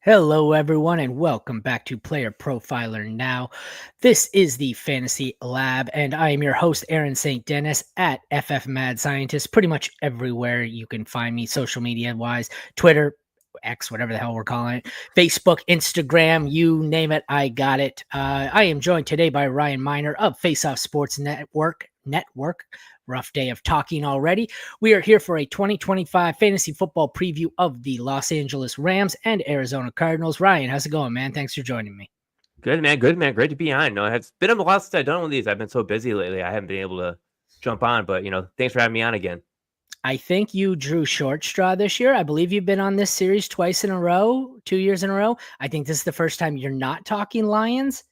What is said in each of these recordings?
Hello, everyone, and welcome back to Player Profiler Now. This is the Fantasy Lab, and I am your host, Aaron St. Denis, at FFMadScientist, pretty much everywhere you can find me, social media-wise, Twitter, X, whatever the hell we're calling it, Facebook, Instagram, you name it, I got it. I am joined today by Ryan Miner of Faceoff Sports Network. Rough day of talking already. We are here for a 2025 fantasy football preview of the Los Angeles Rams and Arizona Cardinals. Ryan, how's it going, man? Thanks for joining me. Good, man. Good, man. Great to be on. No, it's been a while since I've done one of these. I've been so busy lately. I haven't been able to jump on, but, thanks for having me on again. I think you drew short straw this year. I believe you've been on this series twice in a row, 2 years in a row. I think this is the first time you're not talking Lions.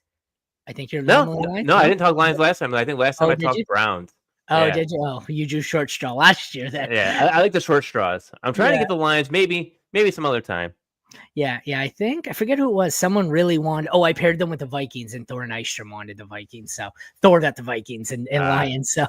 I think you're normally Lions. No, I didn't talk Lions last time. I think last time I talked Browns. Oh, yeah. Did you? Oh, you drew short straw last year then. Yeah, I like the short straws. I'm trying to get the Lions, maybe some other time. Yeah, I forget who it was. Someone really wanted. Oh, I paired them with the Vikings, and Thor Nystrom wanted the Vikings. So Thor got the Vikings and Lions. So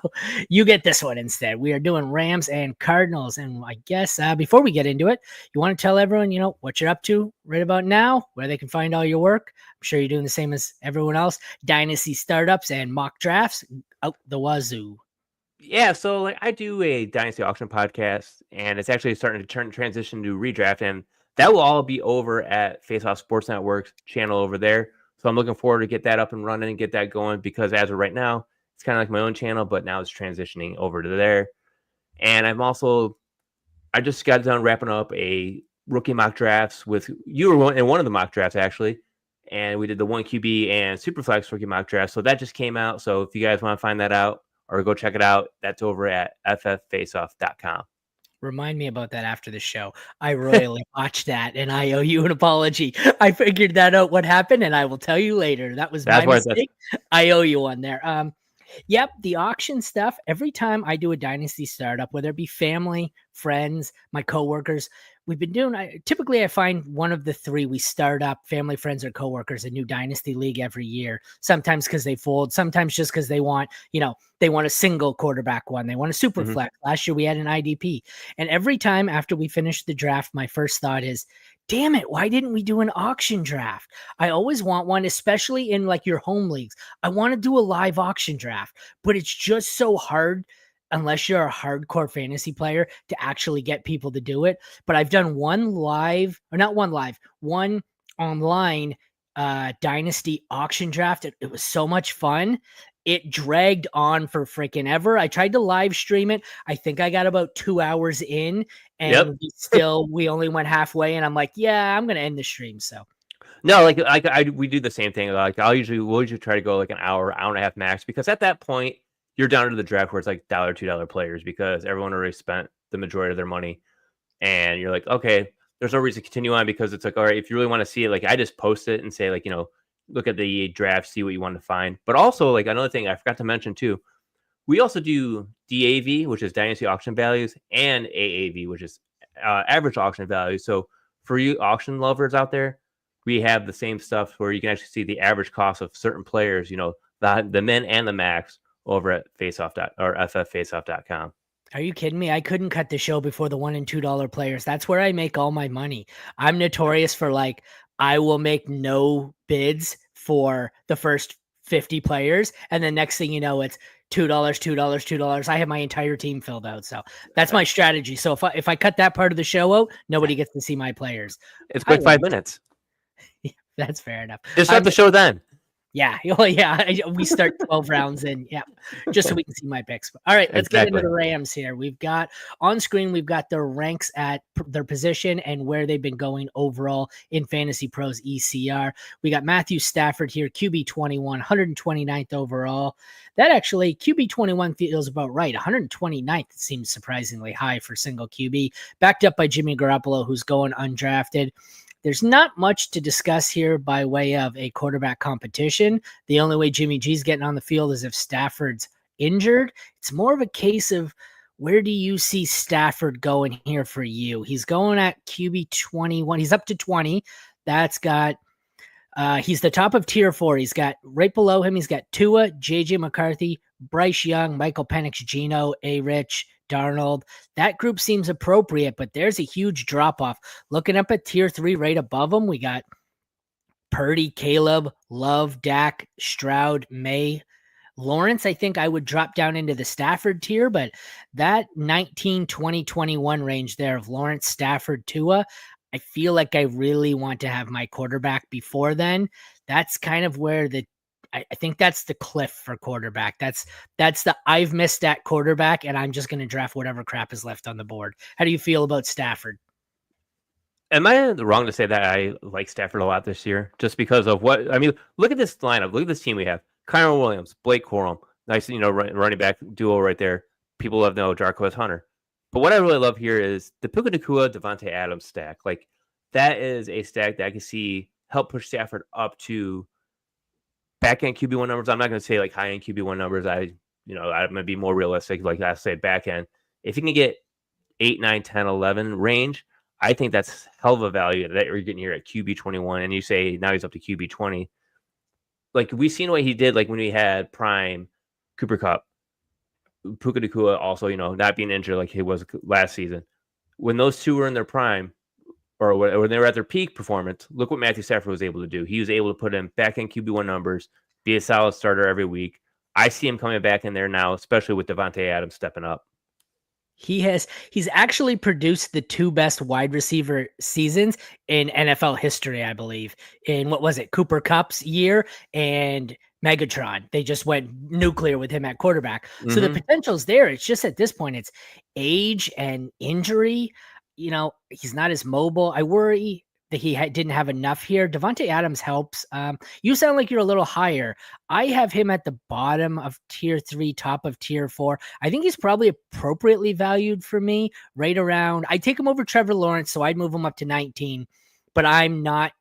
you get this one instead. We are doing Rams and Cardinals. And I guess before we get into it, you want to tell everyone, what you're up to right about now, where they can find all your work. I'm sure you're doing the same as everyone else. Dynasty startups and mock drafts out the wazoo. Yeah, so I do a Dynasty auction podcast, and it's actually starting to transition to redraft, and that will all be over at Faceoff Sports Network's channel over there. So I'm looking forward to get that up and running and get that going, because as of right now, it's kind of like my own channel, but now it's transitioning over to there. And I just got done wrapping up a rookie mock drafts with you were in one of the mock drafts actually, and we did the 1 QB and Superflex rookie mock draft. So that just came out. So if you guys want to find that out or go check it out, that's over at FFFaceoff.com. Remind me about that after the show. I royally watched that, and I owe you an apology. I figured that out what happened, and I will tell you later. That was my mistake. I owe you one there. Yep, the auction stuff. Every time I do a Dynasty startup, whether it be family, friends, my coworkers, we've been doing, typically I find one of the three we start up, family, friends, or coworkers, a new Dynasty league every year. Sometimes because they fold, sometimes just because they want, they want a single quarterback one. They want a super flex. Last year we had an IDP. And every time after we finish the draft, my first thought is, damn it, why didn't we do an auction draft? I always want one, especially in like your home leagues. I want to do a live auction draft, but it's just so hard unless you're a hardcore fantasy player to actually get people to do it. But I've done one online Dynasty auction draft. It was so much fun. It dragged on for freaking ever. I tried to live stream it. I think I got about 2 hours in, and we only went halfway. And I'm like, yeah, I'm gonna end the stream. So no, we do the same thing. Like we'll usually try to go like an hour and a half max, because at that point you're down to the draft where it's like $1, $2 players, because everyone already spent the majority of their money, and you're like, okay, there's no reason to continue on, because it's like, all right, if you really want to see it, like I just post it and say, like, look at the draft, see what you want to find. But also, like, another thing I forgot to mention too, we also do DAV, which is Dynasty Auction Values, and AAV, which is Average Auction Value. So for you auction lovers out there, we have the same stuff where you can actually see the average cost of certain players, the min and the max, over at FFFaceoff.com. Are you kidding me? I couldn't cut the show before the $1 and $2 players. That's where I make all my money. I'm notorious for I will make no bids for the first 50 players. And the next thing you know, it's $2, $2, $2. I have my entire team filled out. So that's my strategy. So if I cut that part of the show out, nobody gets to see my players. It's quick 5 minutes. Yeah, that's fair enough. Just start the show then. Yeah. Well, yeah. We start 12 rounds in. Yeah. Just so we can see my picks. All right. Let's get into the Rams here. We've got on screen, we've got their ranks at their position and where they've been going overall in Fantasy Pros ECR. We got Matthew Stafford here, QB 21, 129th overall. That actually, QB 21 feels about right. 129th seems surprisingly high for single QB. Backed up by Jimmy Garoppolo, who's going undrafted. There's not much to discuss here by way of a quarterback competition. The only way Jimmy G's getting on the field is if Stafford's injured. It's more of a case of, where do you see Stafford going here for you? He's going at QB 21. He's up to 20. That's got, he's the top of tier 4. He's got right below him, he's got Tua, JJ McCarthy, Bryce Young, Michael Penix, Geno, A. Rich, Darnold. That group seems appropriate, but there's a huge drop off. Looking up at tier 3 right above them, we got Purdy, Caleb, Love, Dak, Stroud, May, Lawrence. I think I would drop down into the Stafford tier, but that 19, 20, 21 range there of Lawrence, Stafford, Tua, I feel like I really want to have my quarterback before then. That's kind of where I think that's the cliff for quarterback. That's the I've missed that quarterback, and I'm just going to draft whatever crap is left on the board. How do you feel about Stafford? Am I wrong to say that I like Stafford a lot this year? Just because of what I mean, look at this lineup. Look at this team we have. Kyron Williams, Blake Corum, nice, running back duo right there. People love Jarquez Hunter. But what I really love here is the Puka Nacua, Devontae Adams stack. Like, that is a stack that I can see help push Stafford up to back end QB1 numbers. I'm not going to say like high end QB1 numbers. I'm going to be more realistic. Like I say, back end. If you can get 8, 9, 10, 11 range, I think that's hell of a value that you're getting here at QB 21. And you say now he's up to QB 20. Like, we've seen what he did, like when we had prime Cooper Kupp, Puka Nacua also, not being injured like he was last season. When those two were in their prime, or when they were at their peak performance, look what Matthew Stafford was able to do. He was able to put in back in QB1 numbers, be a solid starter every week. I see him coming back in there now, especially with Devontae Adams stepping up. He's actually produced the 2 best wide receiver seasons in NFL history, I believe. In what was it, Cooper Kupp's year and Megatron. They just went nuclear with him at quarterback. Mm-hmm. So the potential's there. It's just at this point, it's age and injury. He's not as mobile. I worry that he didn't have enough here. Devontae Adams helps. You sound like you're a little higher. I have him at the bottom of tier 3, top of tier 4. I think he's probably appropriately valued for me, right around. I take him over Trevor Lawrence, so I'd move him up to 19. But I'm not.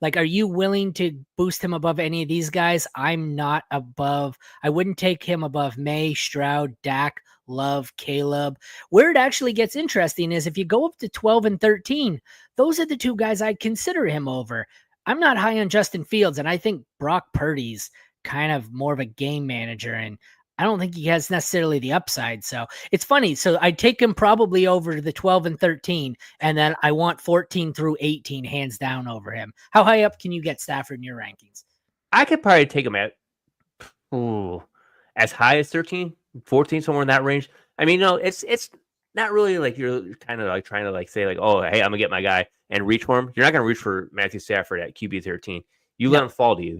Like, are you willing to boost him above any of these guys? I'm not above. I wouldn't take him above May, Stroud, Dak, Love, Caleb. Where it actually gets interesting is if you go up to 12 and 13, those are the 2 guys I'd consider him over. I'm not high on Justin Fields, and I think Brock Purdy's kind of more of a game manager, and I don't think he has necessarily the upside. So it's funny. So I take him probably over the 12 and 13, and then I want 14 through 18 hands down over him. How high up can you get Stafford in your rankings? I could probably take him at as high as 13, 14, somewhere in that range. I mean, it's not really like you're kind of like trying to like say like, oh, hey, I'm gonna get my guy and reach for him. You're not gonna reach for Matthew Stafford at QB 13. You let him fall to you,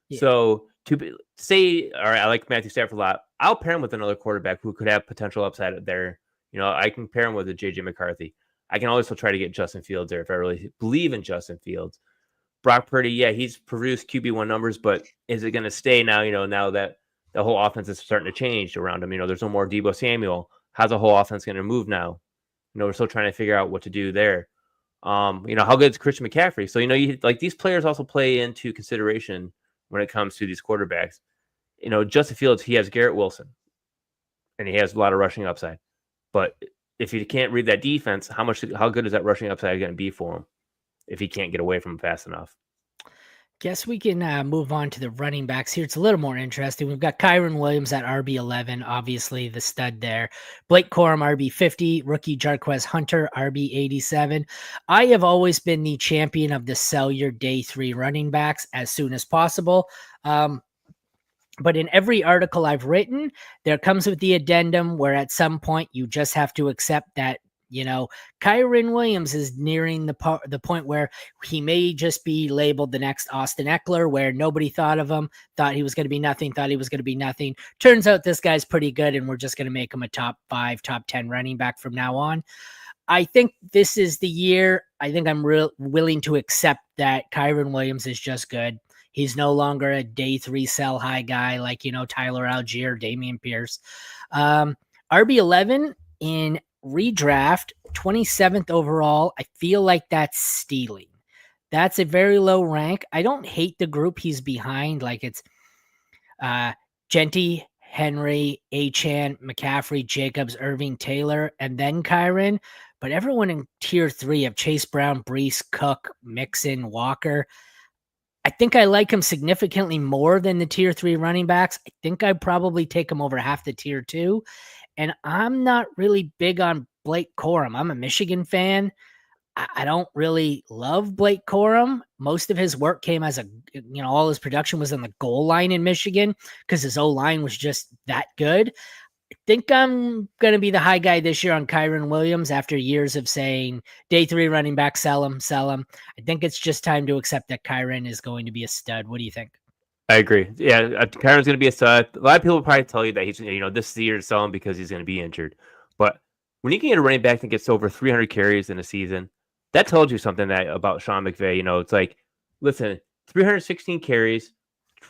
Yeah. So to say, all right, I like Matthew Stafford a lot. I'll pair him with another quarterback who could have potential upside there. I can pair him with a JJ McCarthy. I can also try to get Justin Fields there if I really believe in Justin Fields. Brock Purdy, yeah, he's produced QB1 numbers, but is it going to stay now? Now that the whole offense is starting to change around him. There's no more Deebo Samuel. How's the whole offense going to move now? We're still trying to figure out what to do there. How good is Christian McCaffrey? So like these players also play into consideration when it comes to these quarterbacks. Justin Fields, he has Garrett Wilson, and he has a lot of rushing upside. But if he can't read that defense, how good is that rushing upside going to be for him if he can't get away from him fast enough? Guess we can move on to the running backs here. It's a little more interesting. We've got Kyron Williams at RB11, obviously the stud there. Blake Corum, RB50. Rookie Jarquez Hunter, RB87. I have always been the champion of the sell your day 3 running backs as soon as possible. But in every article I've written, there comes with the addendum where at some point you just have to accept that Kyron Williams is nearing the point where he may just be labeled the next Austin Eckler, where nobody thought of him, thought he was going to be nothing, thought he was going to be nothing. Turns out this guy's pretty good, and we're just going to make him a top 5, top 10 running back from now on. I think this is the year. I think I'm willing to accept that Kyron Williams is just good. He's no longer a day 3 sell high guy like, Tyler Algier, Dameon Pierce. RB11 in redraft, 27th overall. I feel like that's stealing. That's a very low rank. I don't hate the group he's behind. Like it's Genty, Henry, Achane, McCaffrey, Jacobs, Irving, Taylor, and then Kyron. But everyone in tier 3 of Chase Brown, Brees, Cook, Mixon, Walker. I think I like him significantly more than the tier 3 running backs. I think I'd probably take him over half the tier 2. and I'm not really big on Blake Corum. I'm a Michigan fan. I don't really love Blake Corum. Most of his work came as all his production was on the goal line in Michigan because his O-line was just that good. I think I'm going to be the high guy this year on Kyren Williams after years of saying day 3 running back, sell him. I think it's just time to accept that Kyren is going to be a stud. What do you think? I agree. Yeah, Kyren's going to be a stud. A lot of people will probably tell you that he's, this is the year to sell him because he's going to be injured. But when you can get a running back that gets over 300 carries in a season, that tells you something about Sean McVay. It's like, listen, 316 carries,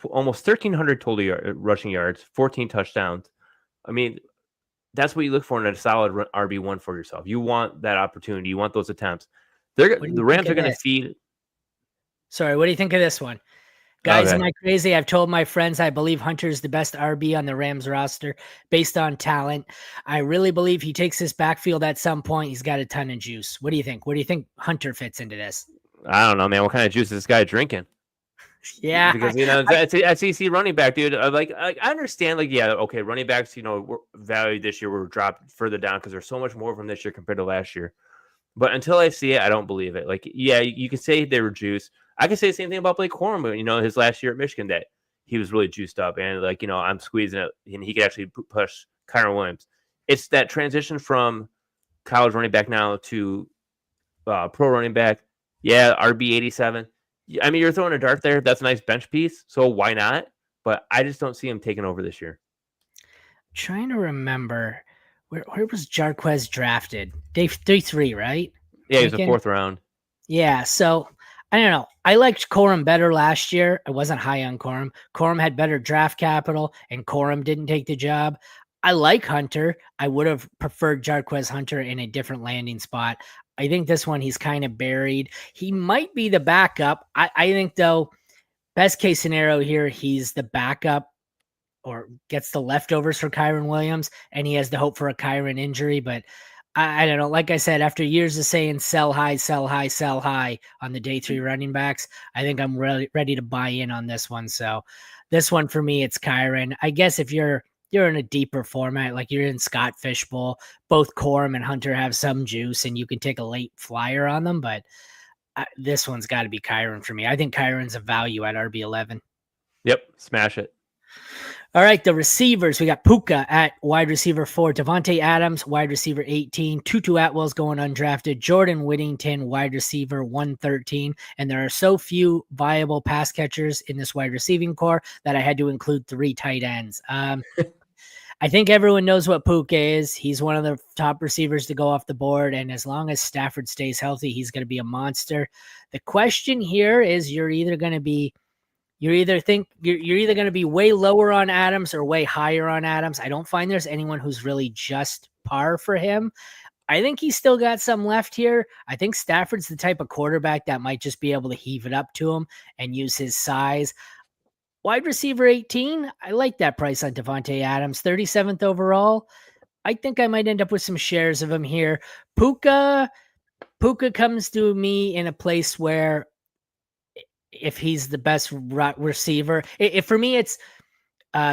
almost 1,300 total rushing yards, 14 touchdowns. I mean, that's what you look for in a solid RB1 for yourself. You want that opportunity. You want those attempts. The Rams are going to feed. Sorry, what do you think of this one? Guys, am I crazy? I've told my friends I believe Hunter's the best RB on the Rams roster based on talent. I really believe he takes this backfield at some point. He's got a ton of juice. What do you think? Where do you think Hunter fits into this? I don't know, man. What kind of juice is this guy drinking? Yeah, because it's SEC running back, dude. I understand, okay, running backs, value this year were dropped further down because there's so much more of them this year compared to last year. But until I see it, I don't believe it. You can say they were juiced. I can say the same thing about Blake Corum, but his last year at Michigan, that he was really juiced up, and I'm squeezing it, and he could actually push Kyren Williams. It's that transition from college running back now to pro running back. Yeah, RB 87. I mean, you're throwing a dart there. That's a nice bench piece, so why not? But I just don't see him taking over this year. Trying to remember where was Jarquez drafted? Day 3, right? Yeah, he was the 4th round. Yeah, so I don't know. I liked Corum better last year. I wasn't high on Corum. Corum had better draft capital, and Corum didn't take the job. I like Hunter. I would have preferred Jarquez Hunter in a different landing spot. I think this one he's kind of buried. He might be the backup. I think, though, best case scenario here, he's the backup or gets the leftovers for Kyren Williams, and he has the hope for a Kyren injury. But I don't know. Like I said, after years of saying sell high, sell high, sell high on the day 3 running backs, I think I'm really ready to buy in on this one. So this one for me, it's Kyren. I guess if you're in a deeper format, like you're in Scott Fishbowl, both Corum and Hunter have some juice, and you can take a late flyer on them. But this one's got to be Kyren for me. I think Kyren's a value at RB11. Yep, smash it. All right, the receivers. We got Puka at wide receiver 4, Devontae Adams, wide receiver 18, Tutu Atwell's going undrafted, Jordan Whittington, wide receiver 113, and there are so few viable pass catchers in this wide receiving core that I had to include 3 tight ends. I think everyone knows what Puka is. He's one of the top receivers to go off the board, and as long as Stafford stays healthy, he's going to be a monster. The question here is you're either going to be way lower on Adams or way higher on Adams. I don't find there's anyone who's really just par for him. I think he's still got some left here. I think Stafford's the type of quarterback that might just be able to heave it up to him and use his size. Wide receiver 18, I like that price on Devontae Adams, 37th overall. I think I might end up with some shares of him here. Puka comes to me in a place where if he's the best receiver, for me, it's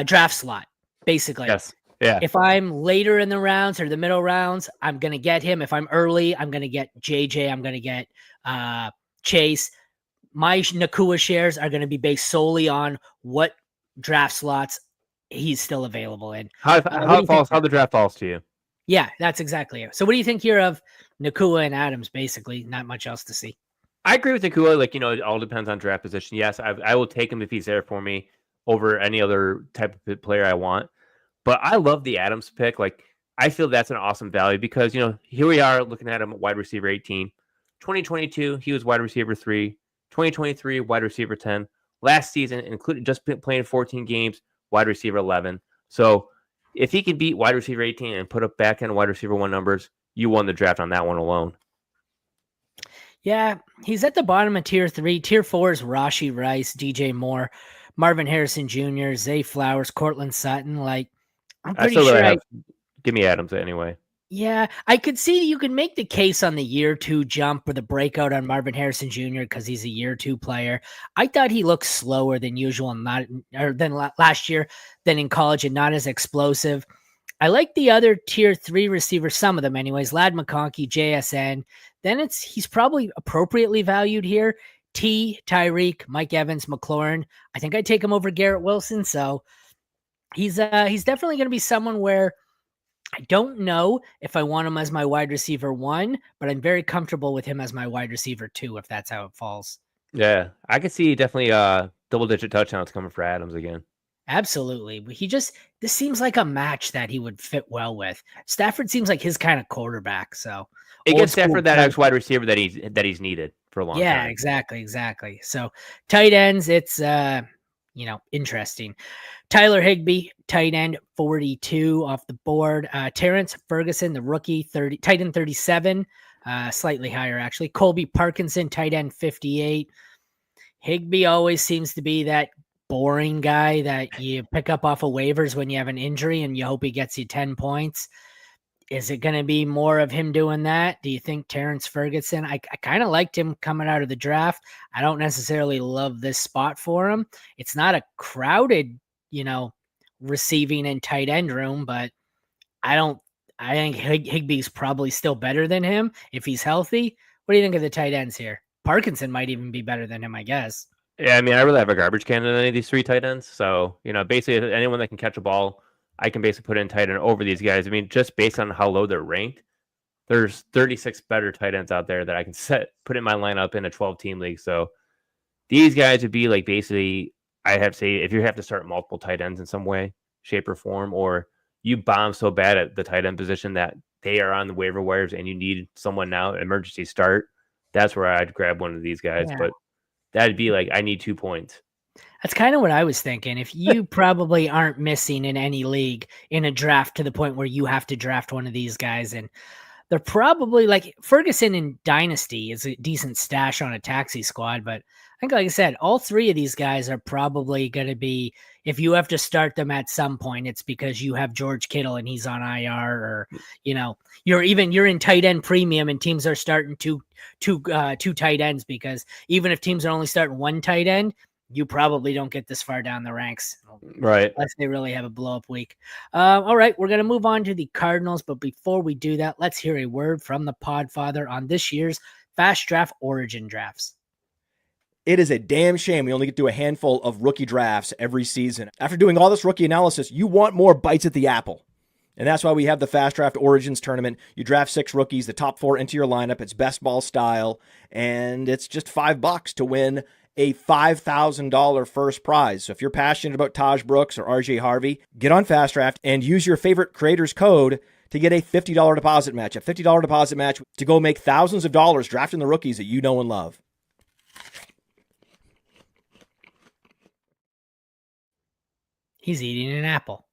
draft slot, basically. Yes. Yeah. If I'm later in the rounds or the middle rounds, I'm going to get him. If I'm early, I'm going to get JJ. I'm going to get Chase. My Nakua shares are going to be based solely on what draft slots he's still available in. How the draft falls to you. Yeah, that's exactly it. So what do you think here of Nakua and Adams? Basically, not much else to see. I agree with Nakua. It all depends on draft position. Yes, I will take him if he's there for me over any other type of player I want. But I love the Adams pick. I feel that's an awesome value because, here we are looking at him at wide receiver 18. 2022, he was wide receiver 3. 2023, wide receiver 10. Last season, including just playing 14 games, wide receiver 11. So if he can beat wide receiver 18 and put up back end wide receiver 1 numbers, you won the draft on that one alone. Yeah, he's at the bottom of tier 3. Tier 4 is Rashee Rice, DJ Moore, Marvin Harrison Jr., Zay Flowers, Cortland Sutton. I'm pretty sure. Give me Adams anyway. Yeah, I could see you can make the case on the year 2 jump or the breakout on Marvin Harrison Jr. because he's a year 2 player. I thought he looked slower than usual, than last year, than in college, and not as explosive. I like the other tier 3 receivers, some of them anyways. Lad McConkey, JSN. Then he's probably appropriately valued here. Tyreek, Mike Evans, McLaurin. I think I'd take him over Garrett Wilson. So he's definitely going to be someone where I don't know if I want him as my wide receiver 1, but I'm very comfortable with him as my wide receiver 2, if that's how it falls. Yeah, I could see definitely double-digit touchdowns coming for Adams again. Absolutely. This seems like a match that he would fit well with. Stafford seems like his kind of quarterback. So it gives Stafford that ex wide receiver that he's needed for a long time. Yeah, exactly. So tight ends, it's interesting. Tyler Higbee, tight end, 42 off the board. Terrence Ferguson, the rookie, tight end 37, slightly higher actually. Colby Parkinson, tight end 58. Higbee always seems to be that boring guy that you pick up off of waivers when you have an injury and you hope he gets you 10 points. Is it going to be more of him doing that? Do you think Terrence Ferguson? I kind of liked him coming out of the draft. I don't necessarily love this spot for him. It's not a crowded, receiving and tight end room, but I think Higbee's probably still better than him if he's healthy. What do you think of the tight ends here? Parkinson might even be better than him, I guess. Yeah, I mean, I really have a garbage can in any of these 3 tight ends. So, basically anyone that can catch a ball, I can basically put in tight end over these guys. I mean, just based on how low they're ranked, there's 36 better tight ends out there that I can put in my lineup in a 12-team league. So these guys would be like basically, I have to say, if you have to start multiple tight ends in some way, shape, or form, or you bomb so bad at the tight end position that they are on the waiver wires and you need someone now, emergency start, that's where I'd grab one of these guys. Yeah. But that'd be like, I need 2 points. That's kind of what I was thinking. If you probably aren't missing in any league in a draft to the point where you have to draft one of these guys, and they're probably like Ferguson in Dynasty is a decent stash on a taxi squad. But I think, like I said, all 3 of these guys are probably going to be, if you have to start them at some point, it's because you have George Kittle and he's on IR, or, you're in tight end premium and teams are starting two tight ends, because even if teams are only starting 1 tight end, you probably don't get this far down the ranks. Right. Unless they really have a blow-up week. All right, we're going to move on to the Cardinals, but before we do that, let's hear a word from the Podfather on this year's Fast Draft Origin Drafts. It is a damn shame we only get to do a handful of rookie drafts every season. After doing all this rookie analysis, you want more bites at the apple. And that's why we have the Fast Draft Origins tournament. You draft 6 rookies, the top 4 into your lineup. It's best ball style, and it's just $5 to win a $5,000 first prize. So if you're passionate about Taj Brooks or RJ Harvey, get on Fast Draft and use your favorite creator's code to get a $50 deposit match. A $50 deposit match to go make thousands of dollars drafting the rookies that you know and love. He's eating an apple.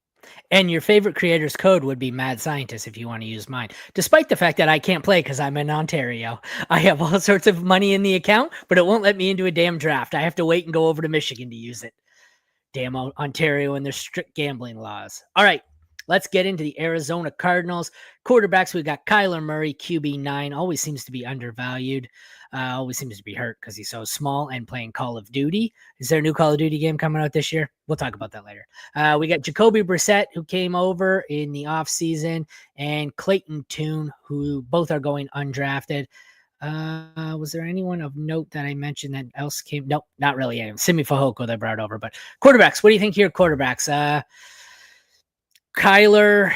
And your favorite creator's code would be Mad Scientist if you want to use mine. Despite the fact that I can't play because I'm in Ontario. I have all sorts of money in the account, but it won't let me into a damn draft. I have to wait and go over to Michigan to use it. Damn Ontario and their strict gambling laws. All right, let's get into the Arizona Cardinals. Quarterbacks, we've got Kyler Murray, QB9. Always seems to be undervalued. Always seems to be hurt because he's so small and playing Call of Duty. Is there a new Call of Duty game coming out this year? We'll talk about that later. We got Jacoby Brissett, who came over in the offseason, and Clayton Tune, who both are going undrafted. Was there anyone of note that I mentioned that else came? Nope, not really. Simi Fehoko they brought over. But quarterbacks, what do you think here? Quarterbacks. Kyler,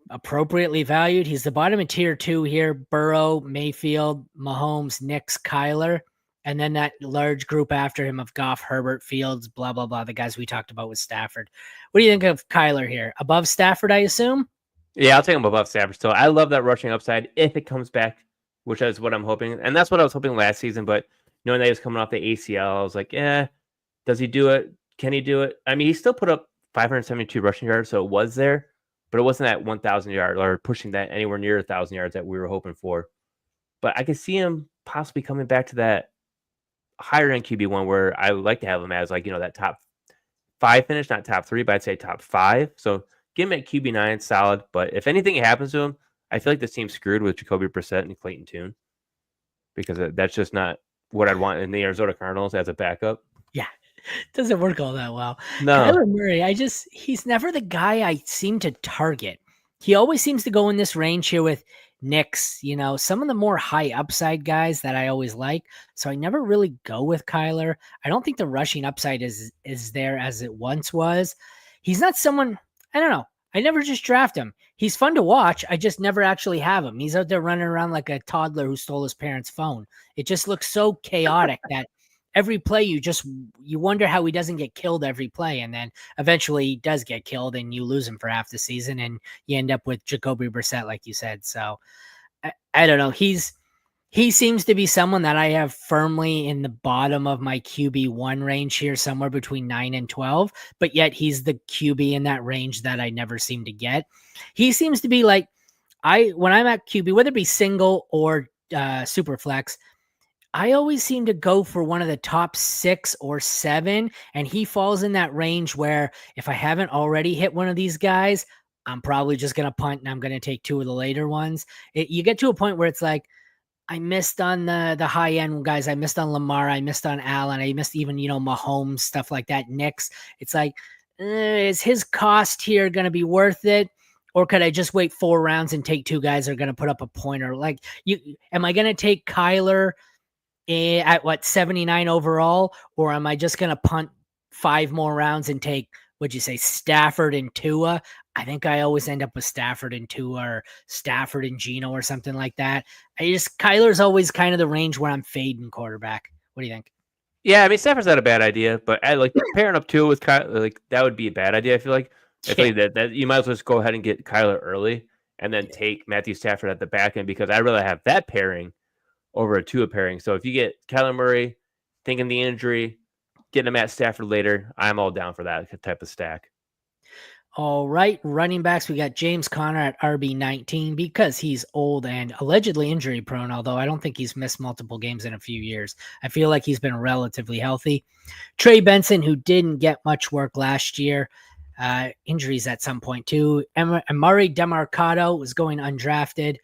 appropriately valued. He's the bottom of tier 2 here. Burrow, Mayfield, Mahomes, Nix, Kyler. And then that large group after him of Goff, Herbert, Fields, blah, blah, blah. The guys we talked about with Stafford. What do you think of Kyler here? Above Stafford, I assume? Yeah, I'll take him above Stafford still. I love that rushing upside if it comes back, which is what I'm hoping. And that's what I was hoping last season. But knowing that he was coming off the ACL, I was like, does he do it? Can he do it? I mean, he still put up 572 rushing yards, so it was there. But it wasn't that 1,000 yard or pushing that anywhere near 1,000 yards that we were hoping for. But I could see him possibly coming back to that higher end QB1 where I would like to have him as that top 5 finish, not top 3, but I'd say top 5. So give him at QB9, solid. But if anything happens to him, I feel like this team's screwed with Jacoby Brissett and Clayton Tune, because that's just not what I'd want in the Arizona Cardinals as a backup. Yeah. Doesn't work all that well. No. Kyler Murray, he's never the guy I seem to target. He always seems to go in this range here with Knicks, some of the more high upside guys that I always like. So I never really go with Kyler. I don't think the rushing upside is there as it once was. He's not someone, I don't know. I never just draft him. He's fun to watch. I just never actually have him. He's out there running around like a toddler who stole his parents' phone. It just looks so chaotic that every play you wonder how he doesn't get killed every play, and then eventually he does get killed and you lose him for half the season and you end up with Jacoby Brissett, like you said. So I don't know. He seems to be someone that I have firmly in the bottom of my QB1 range here, somewhere between 9 and 12, but yet he's the QB in that range that I never seem to get. He seems to be like, when I'm at QB, whether it be single or Superflex, I always seem to go for one of the top 6 or 7, and he falls in that range where if I haven't already hit one of these guys, I'm probably just going to punt and I'm going to take 2 of the later ones. You get to a point where it's like, I missed on the high end guys. I missed on Lamar. I missed on Allen. I missed even, Mahomes, stuff like that. Knicks. It's like, is his cost here going to be worth it? Or could I just wait 4 rounds and take 2 guys that are going to put up a pointer? Like, am I going to take Kyler at 79 overall? Or am I just going to punt 5 more rounds and take, what'd you say, Stafford and Tua? I think I always end up with Stafford and Tua or Stafford and Geno or something like that. Kyler's always kind of the range where I'm fading quarterback. What do you think? Yeah, I mean, Stafford's not a bad idea, but pairing up Tua with Kyler, that would be a bad idea. I feel like that you might as well just go ahead and get Kyler early and then take Matthew Stafford at the back end, because I'd rather have that pairing over a Tua pairing. So if you get Kyler Murray, thinking the injury, getting him at Stafford later, I'm all down for that type of stack. All right, running backs, we got James Conner at RB19 because he's old and allegedly injury prone, although I don't think he's missed multiple games in a few years. I feel like he's been relatively healthy. Trey Benson, who didn't get much work last year, injuries at some point too. Amari Demarcado was going undrafted.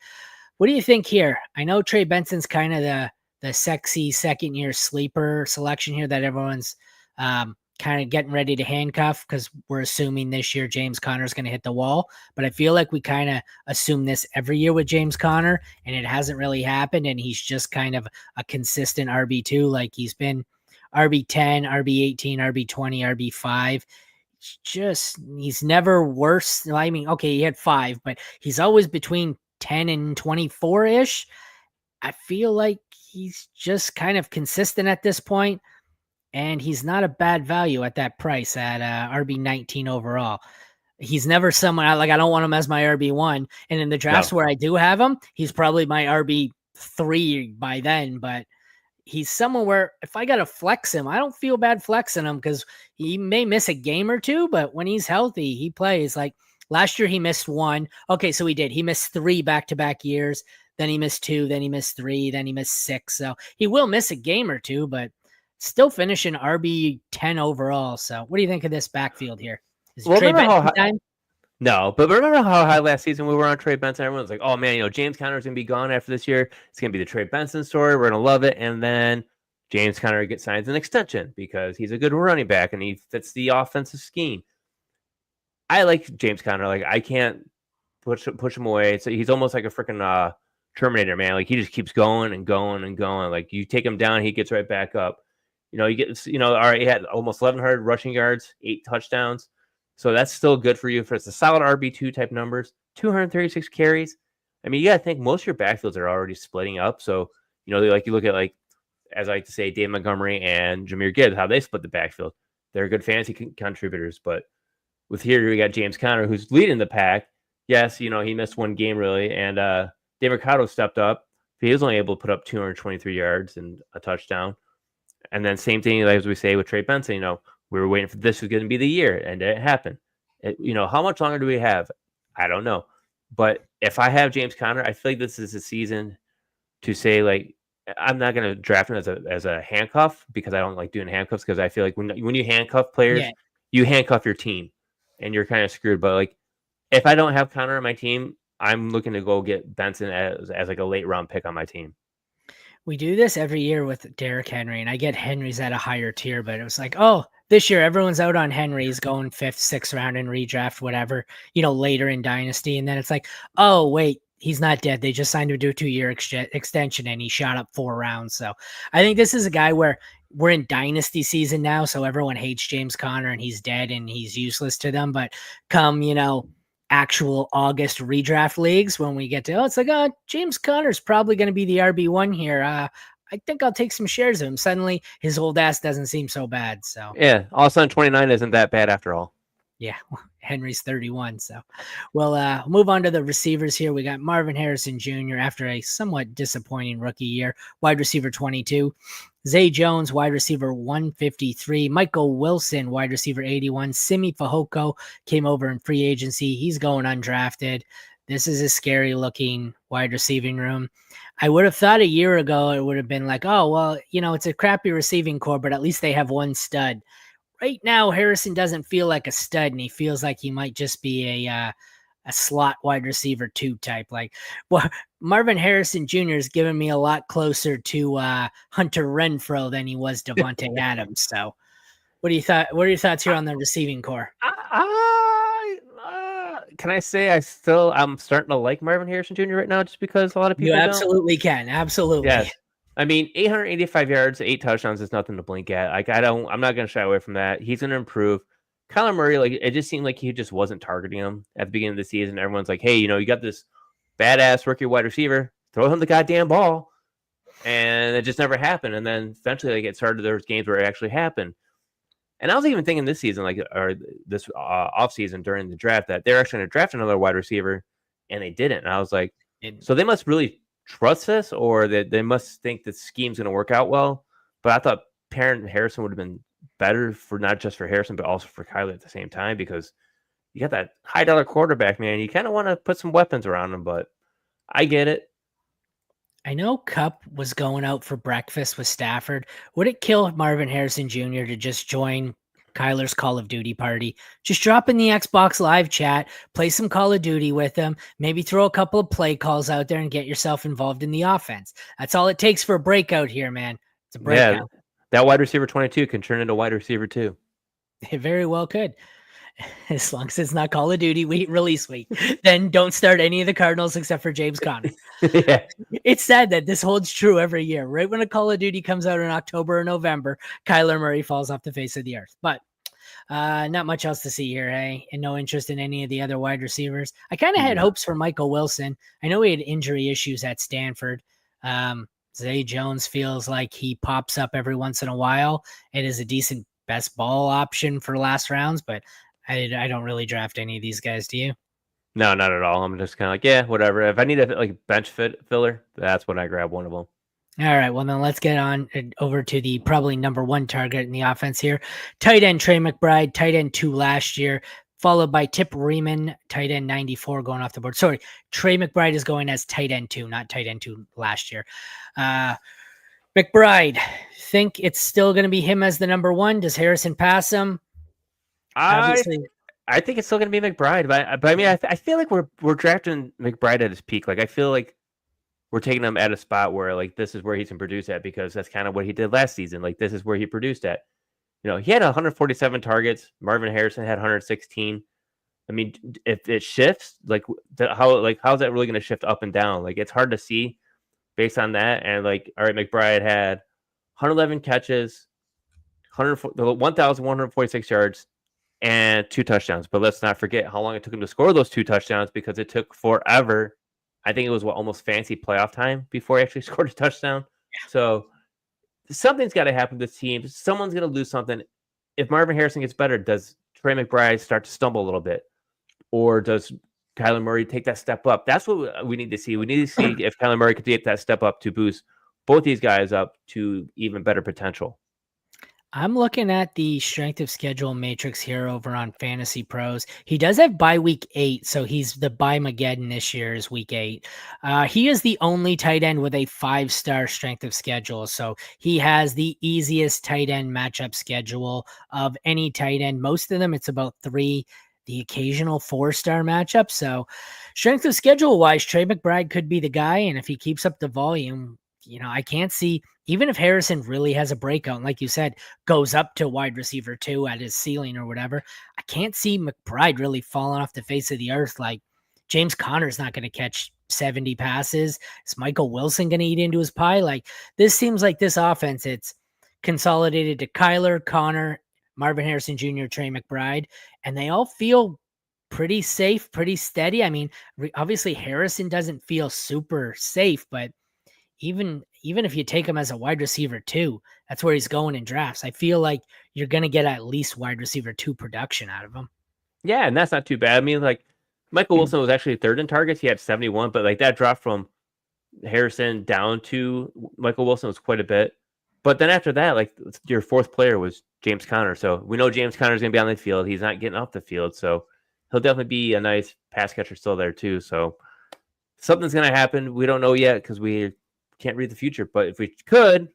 What do you think here? I know Trey Benson's kind of the sexy second-year sleeper selection here that everyone's kind of getting ready to handcuff, because we're assuming this year James Conner is going to hit the wall. But I feel like we kind of assume this every year with James Conner, and it hasn't really happened. And he's just kind of a consistent RB2. Like he's been RB10, RB18, RB20, RB5. He's never worse. I mean, okay, he had 5, but he's always between 10 and 24-ish. I feel like he's just kind of consistent at this point. And he's not a bad value at that price at RB19 overall. He's never someone I don't want him as my RB1. And in the drafts where I do have him, he's probably my RB3 by then. But he's someone where if I got to flex him, I don't feel bad flexing him, because he may miss a game or 2, but when he's healthy, he plays. Like last year, he missed 1. Okay, so he did. He missed 3 back-to-back years. Then he missed 2. Then he missed 3. Then he missed 6. So he will miss a game or 2, but still finishing RB10 overall. So what do you think of this backfield here? Is it Trey Benson time? No, but remember how high last season we were on Trey Benson? Everyone's like, oh man, James Conner's going to be gone after this year. It's going to be the Trey Benson story. We're going to love it. And then James Conner signs an extension because he's a good running back and he fits the offensive scheme. I like James Conner. Like I can't push him away. So he's almost like a freaking Terminator, man. Like he just keeps going and going and going. Like you take him down, he gets right back up. He gets, all right, he had almost 1,100 rushing yards, 8 touchdowns. So that's still good for you. For it's a solid RB2 type numbers, 236 carries. I mean, you got to think most of your backfields are already splitting up. So, you look at, as I like to say, Dave Montgomery and Jahmyr Gibbs, how they split the backfield. They're good fantasy contributors. But with here, we got James Conner, who's leading the pack. Yes, he missed 1 game really. And Dave Mercado stepped up. He was only able to put up 223 yards and a touchdown. And then same thing, as we say with Trey Benson, we were waiting for this was going to be the year, and it happened. How much longer do we have? I don't know. But if I have James Conner, I feel like this is a season to say, I'm not going to draft him as a handcuff, because I don't like doing handcuffs, because I feel like when you handcuff players, you handcuff your team, and you're kind of screwed. But if I don't have Conner on my team, I'm looking to go get Benson as a late round pick on my team. We do this every year with Derrick Henry, and I get Henry's at a higher tier, but it was like, oh, this year everyone's out on Henry. He's going 5th, 6th round in redraft, whatever, later in Dynasty. And then it's like, oh, wait, he's not dead. They just signed him to a 2-year extension, and he shot up 4 rounds. So I think this is a guy where we're in Dynasty season now, so everyone hates James Conner, and he's dead, and he's useless to them. But come, actual August redraft leagues, when we get to, it's like, James Conner's probably going to be the RB1 here. I think I'll take some shares of him. Suddenly his old ass doesn't seem so bad. So yeah, all of a sudden 29 isn't that bad after all. Yeah, Henry's 31. So we'll move on to the receivers here. We got Marvin Harrison Jr. after a somewhat disappointing rookie year, wide receiver 22. Zay Jones, wide receiver 153. Michael Wilson, wide receiver 81. Simi Fehoko came over in free agency. He's going undrafted. This is a scary looking wide receiving room. I would have thought a year ago it would have been like, oh, well, it's a crappy receiving core, but at least they have one stud. Right now, Harrison doesn't feel like a stud, and he feels like he might just be a slot wide receiver 2 type. Like, well, Marvin Harrison Jr. is giving me a lot closer to Hunter Renfrow than he was Devontae Adams. So, what are your thoughts here on the receiving core? Can I say I'm starting to like Marvin Harrison Jr. right now, just because a lot of people You absolutely can. Absolutely. Yes. I mean, 885 yards, 8 touchdowns is nothing to blink at. Like, I'm not going to shy away from that. He's going to improve. Kyler Murray, like, it just seemed like he just wasn't targeting him at the beginning of the season. Everyone's like, hey, you got this badass rookie wide receiver, throw him the goddamn ball. And it just never happened. And then eventually, like, it started, there was games where it actually happened. And I was even thinking this season, like, or this offseason during the draft, that they're actually going to draft another wide receiver, and they didn't. And I was like, so they must really trust this, or that they must think the scheme's going to work out well. But I thought Harrison would have been better for not just for Harrison, but also for Kyler at the same time, because you got that high dollar quarterback, man. You kind of want to put some weapons around him, but I get it. I know Kupp was going out for breakfast with Stafford. Would it kill Marvin Harrison Jr. to just join Kyler's Call of Duty party? Just drop in the Xbox Live chat, play some Call of Duty with him, maybe throw a couple of play calls out there and get yourself involved in the offense. That's all it takes for a breakout here, man. It's a breakout. Yeah, that wide receiver 22 can turn into wide receiver 2. It very well could. As long as it's not Call of Duty release week, then don't start any of the Cardinals except for James Conner. Yeah. It's sad that this holds true every year. Right when a Call of Duty comes out in October or November, Kyler Murray falls off the face of the earth. But not much else to see here, hey? And no interest in any of the other wide receivers. I kind of had hopes for Michael Wilson. I know he had injury issues at Stanford. Zay Jones feels like he pops up every once in a while. It is a decent best ball option for last rounds, but I don't really draft any of these guys. Do you? No, not at all. I'm just kind of like, yeah, whatever. If I need a bench filler, that's when I grab one of them. All right, well, then let's get on over to the probably number 1 target in the offense here. Tight end Trey McBride, tight end 2 last year, followed by Tip Riemann, tight end 94 going off the board. Sorry, Trey McBride is going as tight end 2, not tight end 2 last year. McBride, think it's still going to be him as the number 1? Does Harrison pass him? I think it's still going to be McBride, but I mean, I feel like we're drafting McBride at his peak. Like, I feel like we're taking him at a spot where, like, this is where he can produce at, because that's kind of what he did last season. Like, this is where he produced at. He had 147 targets. Marvin Harrison had 116. I mean, if it shifts, how's that really going to shift up and down? Like, it's hard to see based on that. And like, all right, McBride had 111 catches, 1,146 yards, and 2 touchdowns. But let's not forget how long it took him to score those 2 touchdowns, because it took forever. I think it was almost fancy playoff time before he actually scored a touchdown. Yeah. So something's got to happen to this team. Someone's going to lose something. If Marvin Harrison gets better, does Trey McBride start to stumble a little bit? Or does Kyler Murray take that step up? That's what we need to see. We need to see if Kyler Murray could take that step up to boost both these guys up to even better potential. I'm looking at the strength of schedule matrix here over on Fantasy Pros. He does have bye week 8, so he's the bye Mageddon this year is week 8. He is the only tight end with a 5-star strength of schedule, so he has the easiest tight end matchup schedule of any tight end. Most of them, it's about 3, the occasional 4-star matchup. So strength of schedule wise, Trey McBride could be the guy, and if he keeps up the volume, I can't see, even if Harrison really has a breakout, and like you said, goes up to wide receiver 2 at his ceiling or whatever, I can't see McBride really falling off the face of the earth. Like, James Conner's not going to catch 70 passes. Is Michael Wilson going to eat into his pie? Like, this seems like this offense, it's consolidated to Kyler, Connor, Marvin Harrison Jr., Trey McBride, and they all feel pretty safe, pretty steady. I mean, obviously Harrison doesn't feel super safe, but even if you take him as a wide receiver 2, that's where he's going in drafts. I feel like you're going to get at least wide receiver 2 production out of him. Yeah, and that's not too bad. I mean, like, Michael Wilson was actually third in targets. He had 71, but like that drop from Harrison down to Michael Wilson was quite a bit. But then after that, like, your fourth player was James Conner. So we know James Conner is going to be on the field. He's not getting off the field. So he'll definitely be a nice pass catcher still there too. So something's going to happen. We don't know yet because we can't read the future. But if we could,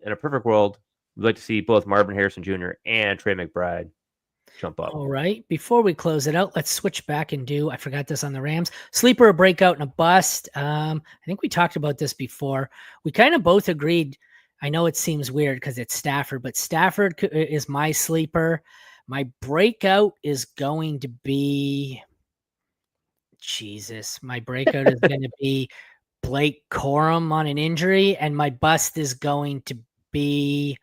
in a perfect world, we'd like to see both Marvin Harrison Jr. and Trey McBride jump up. All right. Before we close it out, let's switch back and do, I forgot this on the Rams, sleeper, a breakout, and a bust. I think we talked about this before. We kind of both agreed. I know it seems weird because it's Stafford, but Stafford is my sleeper. My breakout is going to be, my breakout is going to be Blake Corum on an injury, and my bust is going to be,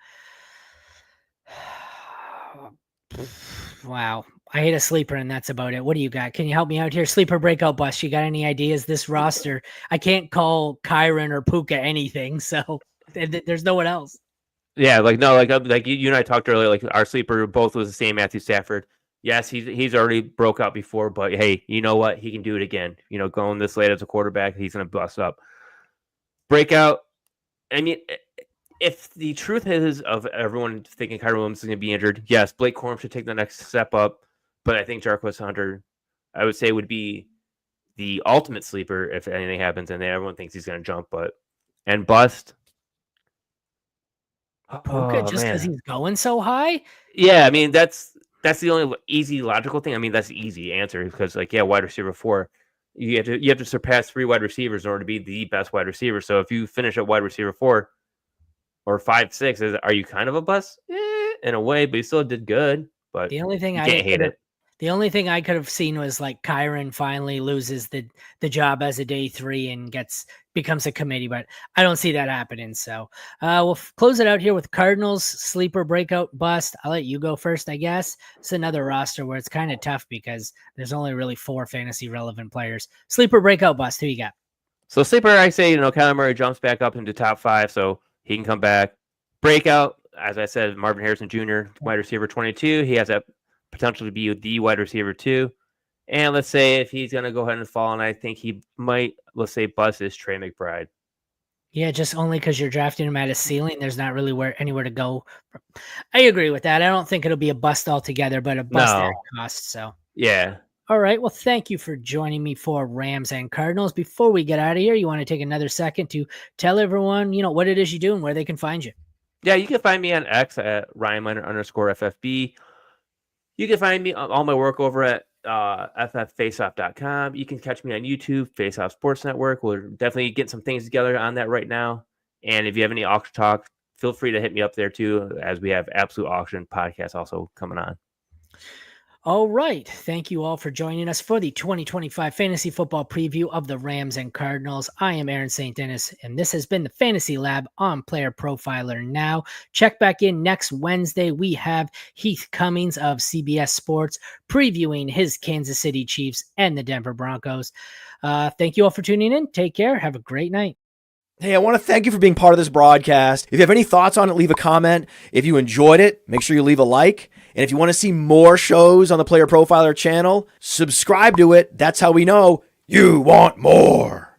wow, I hate a sleeper, and that's about it. What do you got? Can you help me out here? Sleeper, breakout, bust. You got any ideas? This roster, I can't call Kyron or Puka anything, so there's no one else. Yeah, like you and I talked earlier. Like, our sleeper both was the same, Matthew Stafford. Yes, he's already broke out before, but hey, you know what? He can do it again. Going this late as a quarterback, he's going to bust up. Breakout. I mean, if the truth is of everyone thinking Kyron Williams is going to be injured, yes, Blake Corum should take the next step up. But I think Jarquez Hunter, I would say, would be the ultimate sleeper if anything happens, and everyone thinks he's going to jump. And bust. Puka, just because he's going so high? Yeah, I mean, that's the only easy, logical thing. I mean, that's the easy answer because, like, yeah, wide receiver 4, you have to surpass 3 wide receivers in order to be the best wide receiver. So if you finish at wide receiver 4 or 5, 6, are you kind of a bust? In a way, but you still did good. But the only thing you can't hate it. The only thing I could have seen was like Kyron finally loses the job as a day 3 and becomes a committee, but I don't see that happening. So we'll close it out here with Cardinals sleeper, breakout, bust. I'll let you go first, I guess. It's another roster where it's kind of tough because there's only really 4 fantasy relevant players. Sleeper, breakout, bust. Who you got? So sleeper, I say, Kyler Murray jumps back up into top 5, so he can come back. Breakout, as I said, Marvin Harrison Jr., wide receiver 22. He has that potential to be the wide receiver 2. And let's say if he's going to go ahead and fall, and I think he might, let's say, bust, is Trey McBride. Yeah, just only because you're drafting him at a ceiling. There's not really anywhere to go. I agree with that. I don't think it'll be a bust altogether, but a bust at cost. So yeah. All right. Well, thank you for joining me for Rams and Cardinals. Before we get out of here, you want to take another second to tell everyone, what it is you do and where they can find you. Yeah, you can find me on X at RyanMiner_FFB. You can find me all my work over at FFFaceoff.com. You can catch me on YouTube, Faceoff Sports Network. We're definitely getting some things together on that right now. And if you have any auction talk, feel free to hit me up there too, as we have Absolute Auction podcast also coming on. All right. Thank you all for joining us for the 2025 Fantasy Football Preview of the Rams and Cardinals. I am Aaron St. Denis, and this has been the Fantasy Lab on Player Profiler Now. Check back in next Wednesday. We have Heath Cummings of CBS Sports previewing his Kansas City Chiefs and the Denver Broncos. Thank you all for tuning in. Take care. Have a great night. Hey, I want to thank you for being part of this broadcast. If you have any thoughts on it, leave a comment. If you enjoyed it, make sure you leave a like. And if you want to see more shows on the Player Profiler channel, subscribe to it. That's how we know you want more.